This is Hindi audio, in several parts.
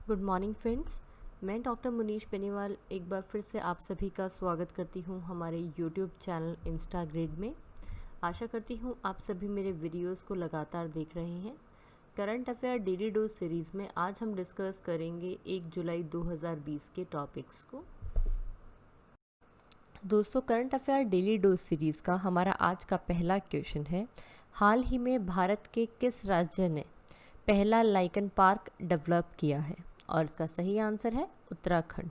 Good morning friends. मैं डॉक्टर मुनीश बेनीवाल एक बार फिर से आप सभी का स्वागत करती हूं हमारे यूट्यूब चैनल इंस्टाग्रेड में। आशा करती हूं आप सभी मेरे वीडियोस को लगातार देख रहे हैं। Current affair daily dose series में आज हम डिस्कस करेंगे 1 जुलाई 2020 के टॉपिक्स को। दोस्तों, current affair daily dose series का हमारा आज का पहला क्वेश्चन है, हाल ही में भारत के किस राज्य ने पहला लाइकन पार्क डेवलप किया है? और इसका सही आंसर है उत्तराखंड।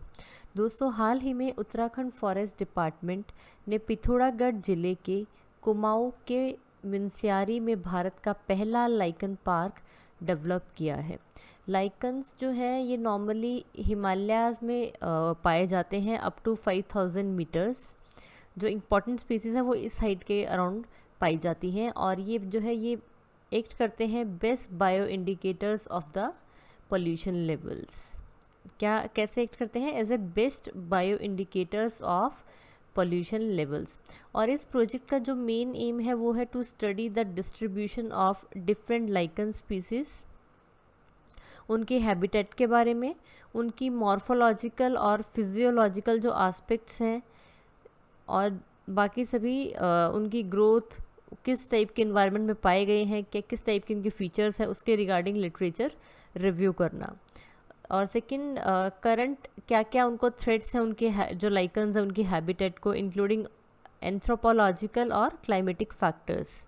दोस्तों, हाल ही में उत्तराखंड फॉरेस्ट डिपार्टमेंट ने पिथौरागढ़ जिले के कुमाऊं के मुनस्यारी में भारत का पहला लाइकन पार्क डेवलप किया है। लाइकन्स जो है ये नॉर्मली हिमालयाज़ में पाए जाते हैं अप टू 5000 मीटर्स। जो इम्पॉर्टेंट स्पीसीज़ है वो इस हाइट के अराउंड पाई जाती हैं, और ये जो है ये एक्ट करते हैं best bio indicators of the pollution levels. कैसे एक्ट करते हैं? As a best bio indicators of pollution levels. और इस प्रोजेक्ट का जो मेन एम है वो है to study the distribution of different lichen species, उनके हैबिटेट के बारे में, उनकी मॉर्फोलॉजिकल और फिजियोलॉजिकल जो एस्पेक्ट्स हैं, और बाकी सभी उनकी ग्रोथ, किस टाइप के इन्वायरमेंट में पाए गए हैं, क्या किस टाइप के इनके फीचर्स हैं, उसके रिगार्डिंग लिटरेचर रिव्यू करना। और सेकंड, करंट क्या क्या उनको थ्रेट्स हैं उनके जो लाइकन्स हैं उनकी हैबिटेट को, इंक्लूडिंग एंथ्रोपोलॉजिकल और क्लाइमेटिक फैक्टर्स,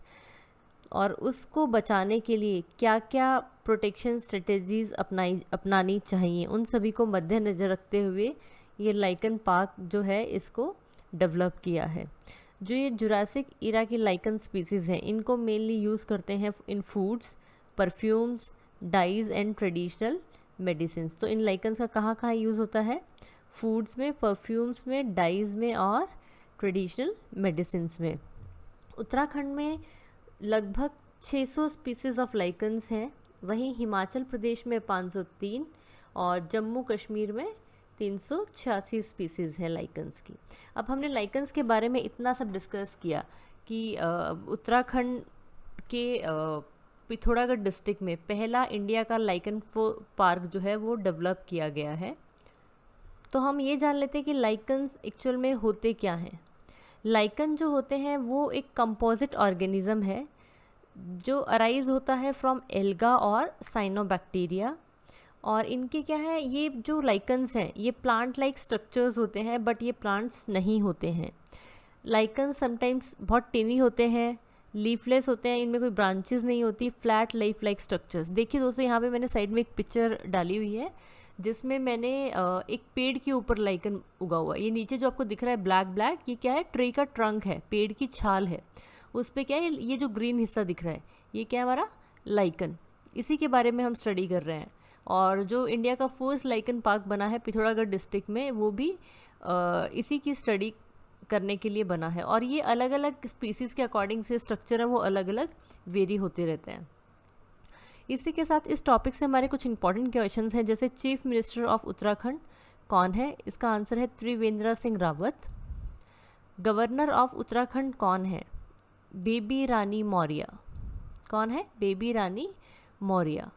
और उसको बचाने के लिए क्या क्या प्रोटेक्शन स्ट्रेटेजीज अपनानी चाहिए, उन सभी को मद्देनज़र रखते हुए ये लाइकन पार्क जो है इसको डेवलप किया है। जो ये जुरासिक इरा की लाइकन स्पीसीज़ हैं इनको मेनली यूज़ करते हैं in foods, perfumes, dyes and traditional medicines. तो इन लाइकन्स का कहाँ कहाँ यूज़ होता है? फूड्स में, परफ्यूम्स में, डाइज में और ट्रेडिशनल मेडिसिन्स में। उत्तराखंड में लगभग 600 स्पीसीज़ ऑफ लाइकन्स हैं, वहीं हिमाचल प्रदेश में 503 और जम्मू कश्मीर में 386 स्पीसीज़ हैं लाइकन्स की। अब हमने लाइकन्स के बारे में इतना सब डिस्कस किया कि उत्तराखंड के पिथौरागढ़ डिस्ट्रिक्ट में पहला इंडिया का लाइकन पार्क जो है वो डेवलप किया गया है। तो हम ये जान लेते हैं कि लाइकन्स एक्चुअल में होते क्या हैं। लाइकन जो होते हैं वो एक कंपोजिट ऑर्गेनिज्म है जो अराइज होता है फ्रॉम एल्गा और साइनोबैक्टीरिया। और इनके क्या है, ये जो लाइकन्स हैं ये प्लांट लाइक स्ट्रक्चर्स होते हैं, बट ये प्लांट्स नहीं होते हैं। लाइकन्स समटाइम्स बहुत टिनी होते हैं, लीफलेस होते हैं, इनमें कोई ब्रांचेस नहीं होती, फ्लैट लीफ लाइक स्ट्रक्चर्स। देखिए दोस्तों, यहाँ पे मैंने साइड में एक पिक्चर डाली हुई है जिसमें मैंने एक पेड़ के ऊपर लाइकन उगा हुआ है। ये नीचे जो आपको दिख रहा है ब्लैक ब्लैक, ये क्या है? ट्री का ट्रंक है, पेड़ की छाल है, उस पर क्या है ये जो ग्रीन हिस्सा दिख रहा है ये क्या है? हमारा लाइकन। इसी के बारे में हम स्टडी कर रहे हैं। और जो इंडिया का फर्स्ट लाइकन पार्क बना है पिथौरागढ़ डिस्ट्रिक्ट में वो भी इसी की स्टडी करने के लिए बना है। और ये अलग अलग स्पीसीज़ के अकॉर्डिंग से स्ट्रक्चर है वो अलग अलग वेरी होते रहते हैं। इसी के साथ इस टॉपिक से हमारे कुछ इंपॉर्टेंट क्वेश्चंस हैं, जैसे चीफ मिनिस्टर ऑफ उत्तराखंड कौन है? इसका आंसर है त्रिवेंद्र सिंह रावत। गवर्नर ऑफ उत्तराखंड कौन है? बेबी रानी मौर्य। कौन है? बेबी रानी मौर्य।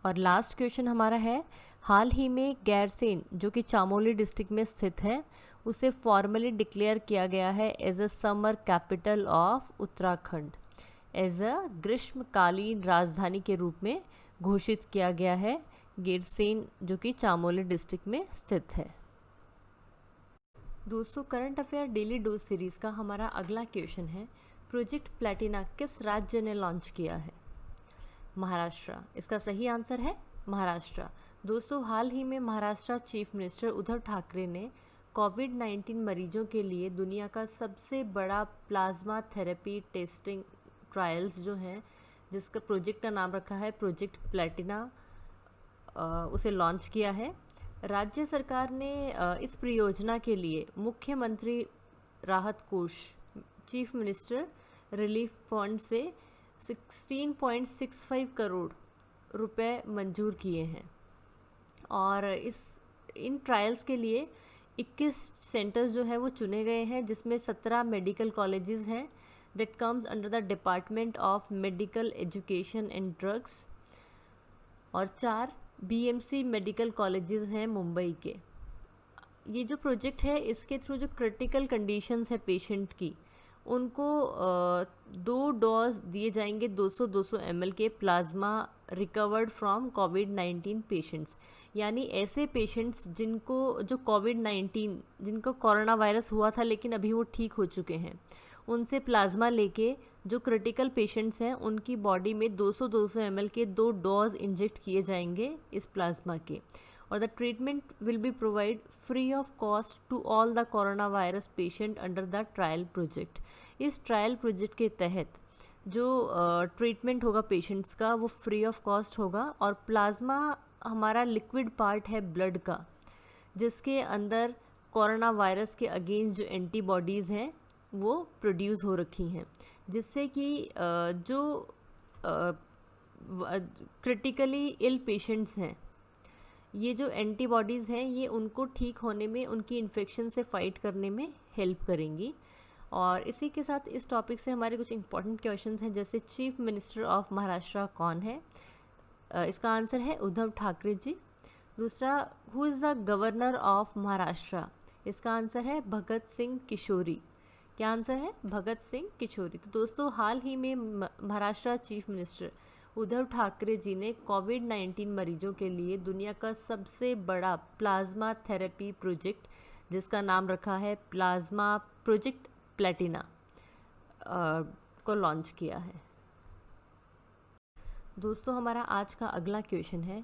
और लास्ट क्वेश्चन हमारा है, हाल ही में गैरसेन जो कि चामोली डिस्ट्रिक्ट में स्थित है उसे फॉर्मली डिक्लेयर किया गया है as a summer capital of Uttarakhand, as a ग्रीष्मकालीन राजधानी के रूप में घोषित किया गया है गैरसेन जो कि चामोली डिस्ट्रिक्ट में स्थित है। दोस्तों, current affair daily dose series का हमारा अगला क्वेश्चन है, प्रोजेक्ट प्लैटिना किस राज्य ने लॉन्च किया है? महाराष्ट्र। इसका सही आंसर है महाराष्ट्र। दोस्तों, हाल ही में महाराष्ट्र चीफ मिनिस्टर उद्धव ठाकरे ने कोविड-19 मरीजों के लिए दुनिया का सबसे बड़ा प्लाज्मा थेरेपी टेस्टिंग ट्रायल्स जो हैं, जिसका प्रोजेक्ट का नाम रखा है प्रोजेक्ट प्लैटिना, उसे लॉन्च किया है। राज्य सरकार ने इस परियोजना के लिए मुख्यमंत्री राहत कोष, चीफ मिनिस्टर रिलीफ फंड से 16.65 करोड़ रुपए मंजूर किए हैं। और इन ट्रायल्स के लिए 21 सेंटर्स जो हैं वो चुने गए हैं, जिसमें 17 मेडिकल कॉलेजेस हैं that comes under the department of medical education and drugs, और 4 बीएमसी मेडिकल कॉलेजेस हैं मुंबई के। ये जो प्रोजेक्ट है इसके थ्रू जो क्रिटिकल कंडीशंस है पेशेंट की, उनको 2 डोज दिए जाएंगे 200-200 ml के plasma recovered from covid patients. यानी ऐसे पेशेंट्स जिनको जो कोविड-19 जिनको कोरोना वायरस हुआ था लेकिन अभी वो ठीक हो चुके हैं, उनसे प्लाज्मा लेके जो क्रिटिकल पेशेंट्स हैं उनकी बॉडी में 200-200 ml के 2 डोज इंजेक्ट किए जाएंगे इस प्लाज्मा के। और the treatment will be provide free of cost to all the corona virus patient under the trial project. इस ट्रायल प्रोजेक्ट के तहत जो ट्रीटमेंट होगा पेशेंट्स का वो फ्री ऑफ कॉस्ट होगा। और प्लाज्मा हमारा लिक्विड पार्ट है ब्लड का, जिसके अंदर कोरोना वायरस के अगेंस्ट जो एंटीबॉडीज़ हैं वो प्रोड्यूस हो रखी हैं, जिससे कि जो क्रिटिकली इल पेशेंट्स हैं, ये जो एंटीबॉडीज़ हैं ये उनको ठीक होने में, उनकी इन्फेक्शन से फाइट करने में हेल्प करेंगी। और इसी के साथ इस टॉपिक से हमारे कुछ इंपॉर्टेंट क्वेश्चंस हैं, जैसे चीफ मिनिस्टर ऑफ महाराष्ट्र कौन है? इसका आंसर है उद्धव ठाकरे जी। दूसरा, who is the governor of Maharashtra? इसका आंसर है भगत सिंह किशोरी। क्या आंसर है? भगत सिंह किशोरी। तो दोस्तों, हाल ही में महाराष्ट्र चीफ मिनिस्टर उद्धव ठाकरे जी ने कोविड-19 मरीजों के लिए दुनिया का सबसे बड़ा प्लाज्मा थेरेपी प्रोजेक्ट, जिसका नाम रखा है प्लाज्मा प्रोजेक्ट प्लेटिना, को लॉन्च किया है। दोस्तों, हमारा आज का अगला क्वेश्चन है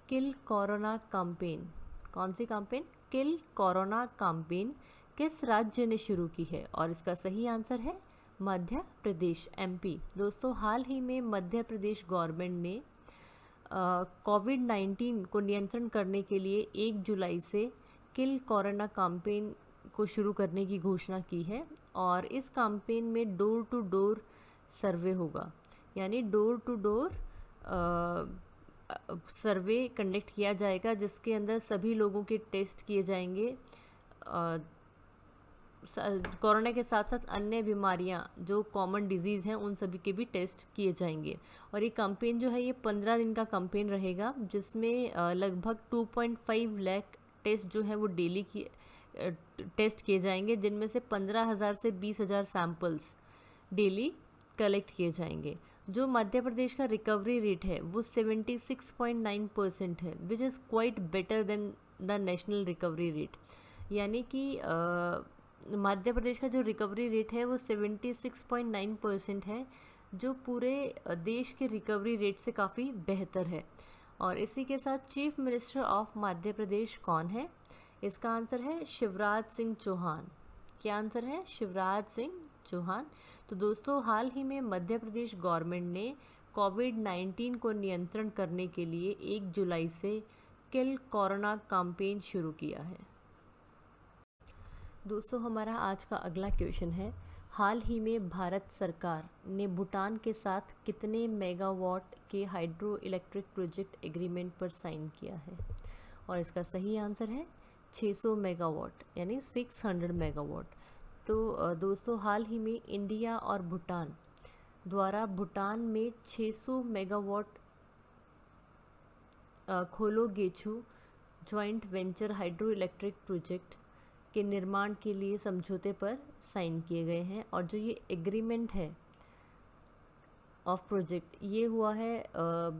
किल कोरोना कैंपेन। कौन सी कैंपेन? किल कोरोना कैंपेन किस राज्य ने शुरू की है? और इसका सही आंसर है मध्य प्रदेश, एमपी। दोस्तों, हाल ही में मध्य प्रदेश गवर्नमेंट ने कोविड-19 को नियंत्रण करने के लिए 1 जुलाई से किल कोरोना कैंपेन को शुरू करने की घोषणा की है। और इस कैंपेन में डोर टू डोर सर्वे होगा, यानी door to door survey conduct किया जाएगा, जिसके अंदर सभी लोगों के टेस्ट किए जाएंगे। कोरोना के साथ साथ अन्य बीमारियां जो कॉमन डिजीज़ हैं उन सभी के भी टेस्ट किए जाएंगे। और ये कैंपेन जो है ये 15 दिन का कैंपेन रहेगा, जिसमें लगभग 2.5 लाख टेस्ट जो है वो डेली की टेस्ट किए जाएंगे, जिनमें से 15,000 से 20,000 सैम्पल्स डेली कलेक्ट किए जाएंगे। जो मध्य प्रदेश का रिकवरी रेट है वो 76.9% है, which is quite better than the national recovery rate. यानी कि मध्य प्रदेश का जो रिकवरी रेट है वो 76.9% है, जो पूरे देश के रिकवरी रेट से काफ़ी बेहतर है। और इसी के साथ chief minister of Madhya Pradesh कौन है? इसका आंसर है शिवराज सिंह चौहान। क्या आंसर है? शिवराज सिंह चौहान। तो दोस्तों, हाल ही में मध्य प्रदेश गवर्नमेंट ने कोविड-19 को नियंत्रण करने के लिए 1 जुलाई से किल कोरोना कैंपेन शुरू किया है। दोस्तों, हमारा आज का अगला क्वेश्चन है हाल ही में भारत सरकार ने भूटान के साथ कितने मेगावाट के हाइड्रो इलेक्ट्रिक प्रोजेक्ट एग्रीमेंट पर साइन किया है? और इसका सही आंसर है 600 मेगावाट, यानी 600 मेगावाट। तो दोस्तों, हाल ही में इंडिया और भूटान द्वारा भूटान में 600 megawatt Kholongchhu joint venture hydroelectric project के निर्माण के लिए समझौते पर साइन किए गए हैं। और जो ये एग्रीमेंट है ऑफ प्रोजेक्ट, ये हुआ है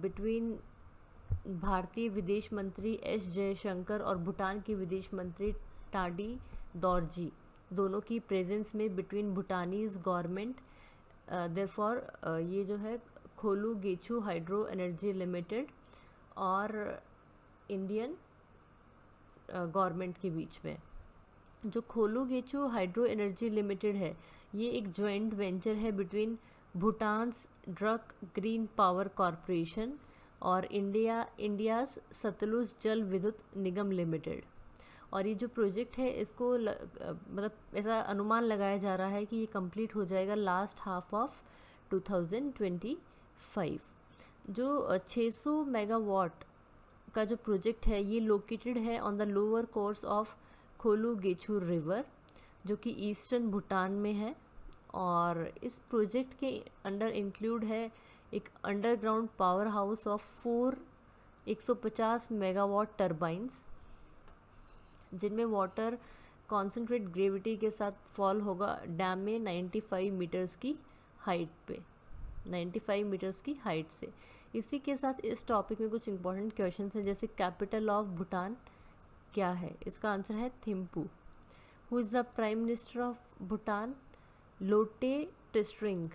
बिटवीन भारतीय विदेश मंत्री एस जयशंकर और भूटान के विदेश मंत्री टाडी दौरजी, दोनों की प्रेजेंस में, बिटवीन भूटानीज गवर्नमेंट। देयरफॉर ये जो है खोलू गेचू हाइड्रो एनर्जी लिमिटेड और इंडियन गवर्नमेंट के बीच में। जो खोलू गेचू हाइड्रो एनर्जी लिमिटेड है, ये एक जॉइंट वेंचर है between Bhutan's drug green power corporation और इंडियाज़ सतलुज जल विद्युत निगम लिमिटेड। और ये जो प्रोजेक्ट है इसको मतलब ऐसा अनुमान लगाया जा रहा है कि ये कंप्लीट हो जाएगा लास्ट हाफ ऑफ 2025। जो 600 मेगावाट का जो प्रोजेक्ट है ये लोकेटेड है on the lower course of खोलू गेचू रिवर, जो कि ईस्टर्न भूटान में है। और इस प्रोजेक्ट के अंडर इंक्लूड है एक underground power house of 4 150 megawatt turbines जिनमें वाटर कॉन्सेंट्रेट ग्रेविटी के साथ फॉल होगा डैम में 95 मीटर्स की हाइट पे, 95 मीटर्स की हाइट से। इसी के साथ इस टॉपिक में कुछ इंपॉर्टेंट क्वेश्चंस हैं, जैसे कैपिटल ऑफ भूटान क्या है? इसका आंसर है Thimphu. Who is the prime minister of Bhutan? लोटे टेस्ट्रिंग।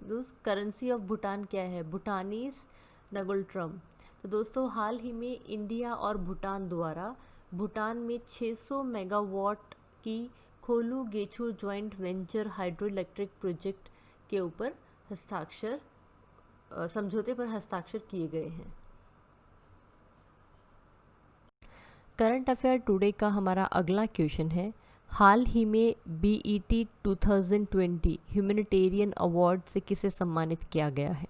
दोस्त करेंसी ऑफ भूटान क्या है? भूटानीज नगुल्ट्रम। तो दोस्तों हाल ही में इंडिया और भूटान द्वारा भूटान में 600 मेगावाट की Kholongchhu joint venture hydroelectric project के ऊपर समझौते पर हस्ताक्षर किए गए हैं। करंट अफेयर टुडे का हमारा अगला क्वेश्चन है, हाल ही में BET 2020 ह्यूमैनिटेरियन अवार्ड से किसे सम्मानित किया गया है?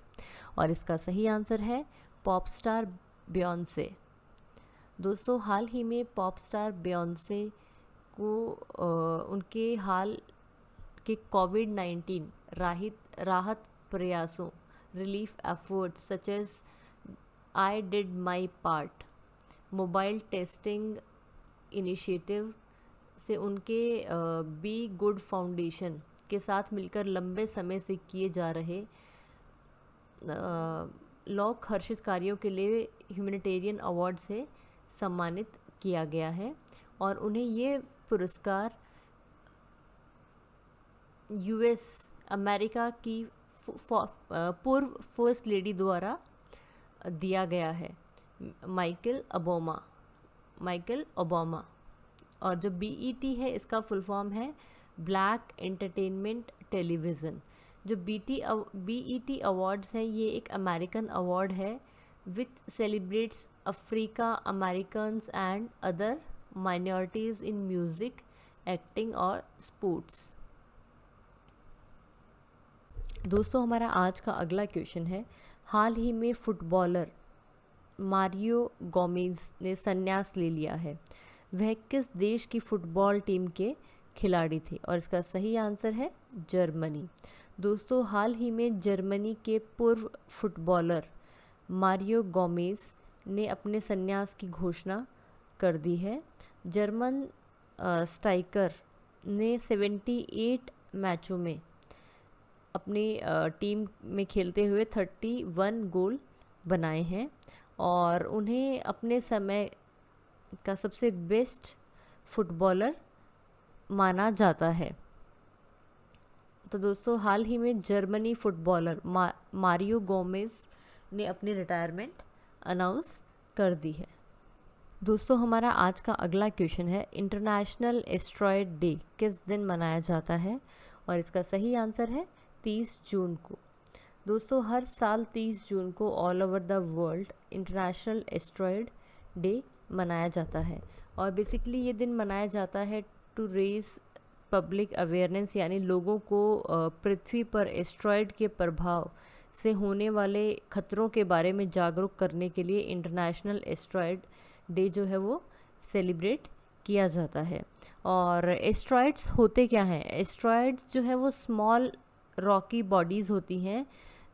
और इसका सही आंसर है पॉप स्टार बियॉन्से। दोस्तों हाल ही में पॉप स्टार बियॉन्से को उनके हाल के कोविड-19 राहत प्रयासों relief efforts such as I did my part mobile testing initiative से उनके बी गुड फाउंडेशन के साथ मिलकर लंबे समय से किए जा रहे लोक हर्षित कार्यों के लिए ह्यूमैनिटेरियन अवार्ड से सम्मानित किया गया है और उन्हें ये पुरस्कार US अमेरिका की पूर्व फर्स्ट लेडी द्वारा दिया गया है, माइकल ओबामा। और जो BET है इसका फुल फॉर्म है ब्लैक एंटरटेनमेंट टेलीविज़न। जो BET अवार्ड्स है ये एक अमेरिकन अवार्ड है which celebrates Africa Americans and other minorities in music, acting और स्पोर्ट्स। दोस्तों हमारा आज का अगला क्वेश्चन है, हाल ही में फुटबॉलर मारियो गोमेज ने संन्यास ले लिया है, वह किस देश की फुटबॉल टीम के खिलाड़ी थे? और इसका सही आंसर है जर्मनी। दोस्तों हाल ही में जर्मनी के पूर्व फुटबॉलर मारियो गोमेज ने अपने संन्यास की घोषणा कर दी है। जर्मन स्ट्राइकर ने 78 मैचों में अपनी टीम में खेलते हुए 31 गोल बनाए हैं और उन्हें अपने समय का सबसे बेस्ट फुटबॉलर माना जाता है। तो दोस्तों हाल ही में जर्मनी फुटबॉलर मारियो गोमेज ने अपनी रिटायरमेंट अनाउंस कर दी है। दोस्तों हमारा आज का अगला क्वेश्चन है, इंटरनेशनल एस्ट्रॉयड डे किस दिन मनाया जाता है? और इसका सही आंसर है 30 जून को। दोस्तों हर साल 30 जून को all over the world international asteroid day मनाया जाता है और बेसिकली ये दिन मनाया जाता है टू रेज पब्लिक अवेयरनेस, यानी लोगों को पृथ्वी पर एस्ट्रॉयड के प्रभाव से होने वाले खतरों के बारे में जागरूक करने के लिए इंटरनेशनल एस्ट्रॉयड डे जो है वो सेलिब्रेट किया जाता है। और एस्ट्रॉयड्स होते क्या हैं? एस्ट्रॉयड्स जो है वो स्मॉल रॉकी बॉडीज़ होती हैं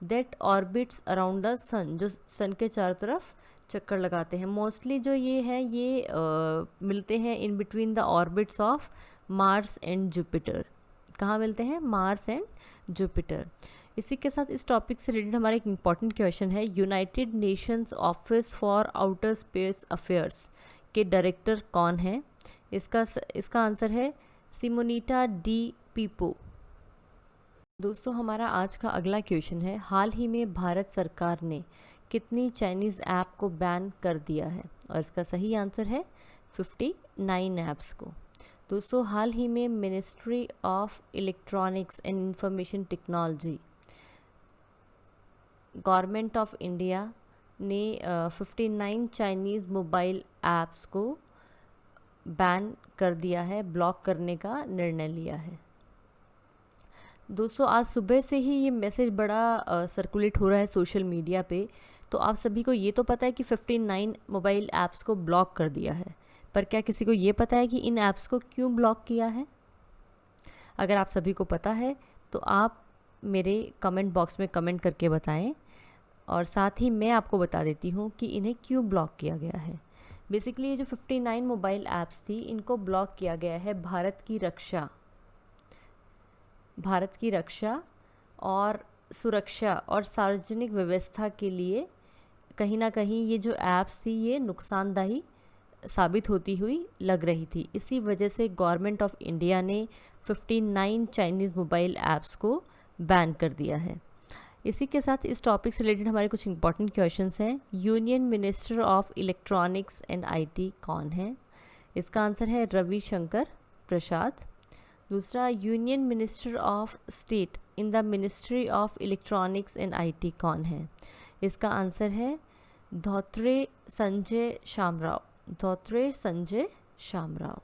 दैट ऑर्बिट्स अराउंड द सन, जो सन के चारों तरफ चक्कर लगाते हैं। मोस्टली जो ये है ये मिलते हैं in between the orbits of Mars and Jupiter. कहाँ मिलते हैं? Mars and Jupiter. इसी के साथ इस टॉपिक से रिलेटेड हमारा एक इम्पॉर्टेंट क्वेश्चन है, United Nations office for outer space affairs के डायरेक्टर कौन है? इसका आंसर है सिमोनिटा डी पीपो। दोस्तों हमारा आज का अगला क्वेश्चन है, हाल ही में भारत सरकार ने कितनी चाइनीज़ ऐप को बैन कर दिया है? और इसका सही आंसर है 59 ऐप्स को। दोस्तों हाल ही में ministry of electronics and information technology government of India ने 59 चाइनीज़ मोबाइल ऐप्स को बैन कर दिया है, ब्लॉक करने का निर्णय लिया है। दोस्तों आज सुबह से ही ये मैसेज बड़ा सर्कुलेट हो रहा है सोशल मीडिया पे, तो आप सभी को ये तो पता है कि 59 मोबाइल ऐप्स को ब्लॉक कर दिया है, पर क्या किसी को ये पता है कि इन ऐप्स को क्यों ब्लॉक किया है? अगर आप सभी को पता है तो आप मेरे कमेंट बॉक्स में कमेंट करके बताएं और साथ ही मैं आपको बता देती हूँ कि इन्हें क्यों ब्लॉक किया गया है। बेसिकली ये जो 59 मोबाइल ऐप्स थी, इनको ब्लॉक किया गया है भारत की रक्षा और सुरक्षा और सार्वजनिक व्यवस्था के लिए। कहीं ना कहीं ये जो ऐप्स थी ये नुकसानदायी साबित होती हुई लग रही थी। इसी वजह से गवर्नमेंट ऑफ इंडिया ने 59 चाइनीज़ मोबाइल ऐप्स को बैन कर दिया है। इसी के साथ इस टॉपिक से रिलेटेड हमारे कुछ इंपॉर्टेंट क्वेश्चंस हैं। Union minister of electronics and IT कौन है? इसका आंसर है रविशंकर प्रसाद। दूसरा, union minister of state in the ministry of electronics and IT कौन है? इसका आंसर है धोत्रे संजय शामराव।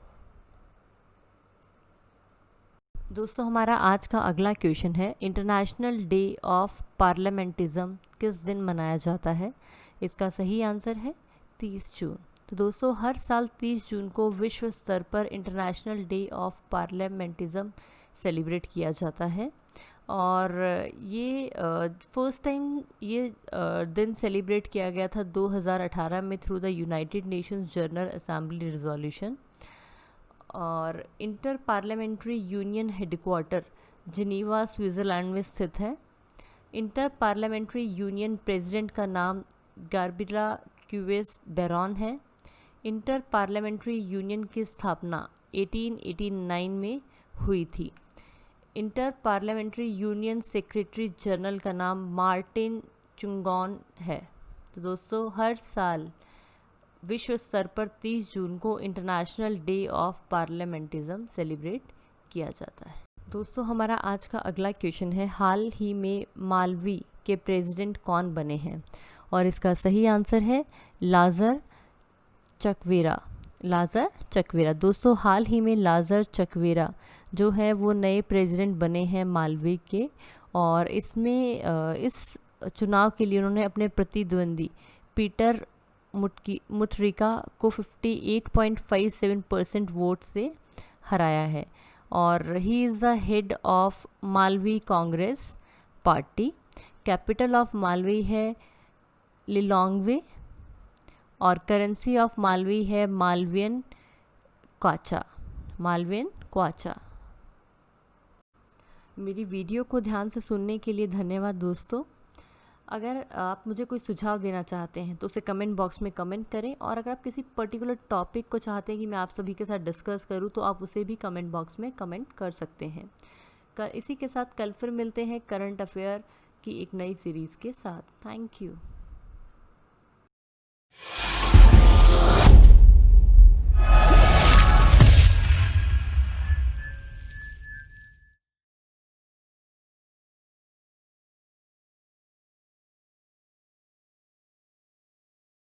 दोस्तों, हमारा आज का अगला क्वेश्चन है, इंटरनेशनल डे ऑफ पार्लियामेंटिज्म किस दिन मनाया जाता है? इसका सही आंसर है 30 जून। तो दोस्तों, हर साल 30 जून को विश्व स्तर पर इंटरनेशनल डे ऑफ पार्लियामेंटिज्म सेलिब्रेट किया जाता है। और ये फर्स्ट टाइम ये दिन सेलिब्रेट किया गया था 2018 में through the United Nations General Assembly resolution. और inter parliamentary union headquarters Geneva Switzerland में स्थित है। इंटर पार्लियामेंट्री यूनियन प्रेसिडेंट का नाम गार्बिला क्यूवेस बेरॉन है। इंटर पार्लियामेंट्री यूनियन की स्थापना 1889 में हुई थी। Inter parliamentary union secretary general का नाम मार्टिन चुंगॉन है। तो दोस्तों, हर साल विश्व स्तर पर 30 जून को इंटरनेशनल डे ऑफ पार्लियामेंटिज्म सेलिब्रेट किया जाता है। दोस्तों, हमारा आज का अगला क्वेश्चन है, हाल ही में मालवी के प्रेसिडेंट कौन बने हैं? और इसका सही आंसर है लाजर चकवेरा। दोस्तों, हाल ही में लाजर चकवेरा जो है वो नए प्रेसिडेंट बने हैं मालवी के। और इसमें इस चुनाव के लिए उन्होंने अपने प्रतिद्वंदी पीटर मुथरिका को 58.57% वोट से हराया है। और he is the head of Malvi Congress party. Capital of Malvi है लिलोंगवे और करेंसी ऑफ मालवी है मालवियन क्वाचा। मेरी वीडियो को ध्यान से सुनने के लिए धन्यवाद दोस्तों। अगर आप मुझे कोई सुझाव देना चाहते हैं तो उसे कमेंट बॉक्स में कमेंट करें। और अगर आप किसी पर्टिकुलर टॉपिक को चाहते हैं कि मैं आप सभी के साथ डिस्कस करूं तो आप उसे भी कमेंट बॉक्स में कमेंट कर सकते हैं। इसी के साथ कल फिर मिलते हैं करंट अफेयर की एक नई सीरीज़ के साथ। Thank you.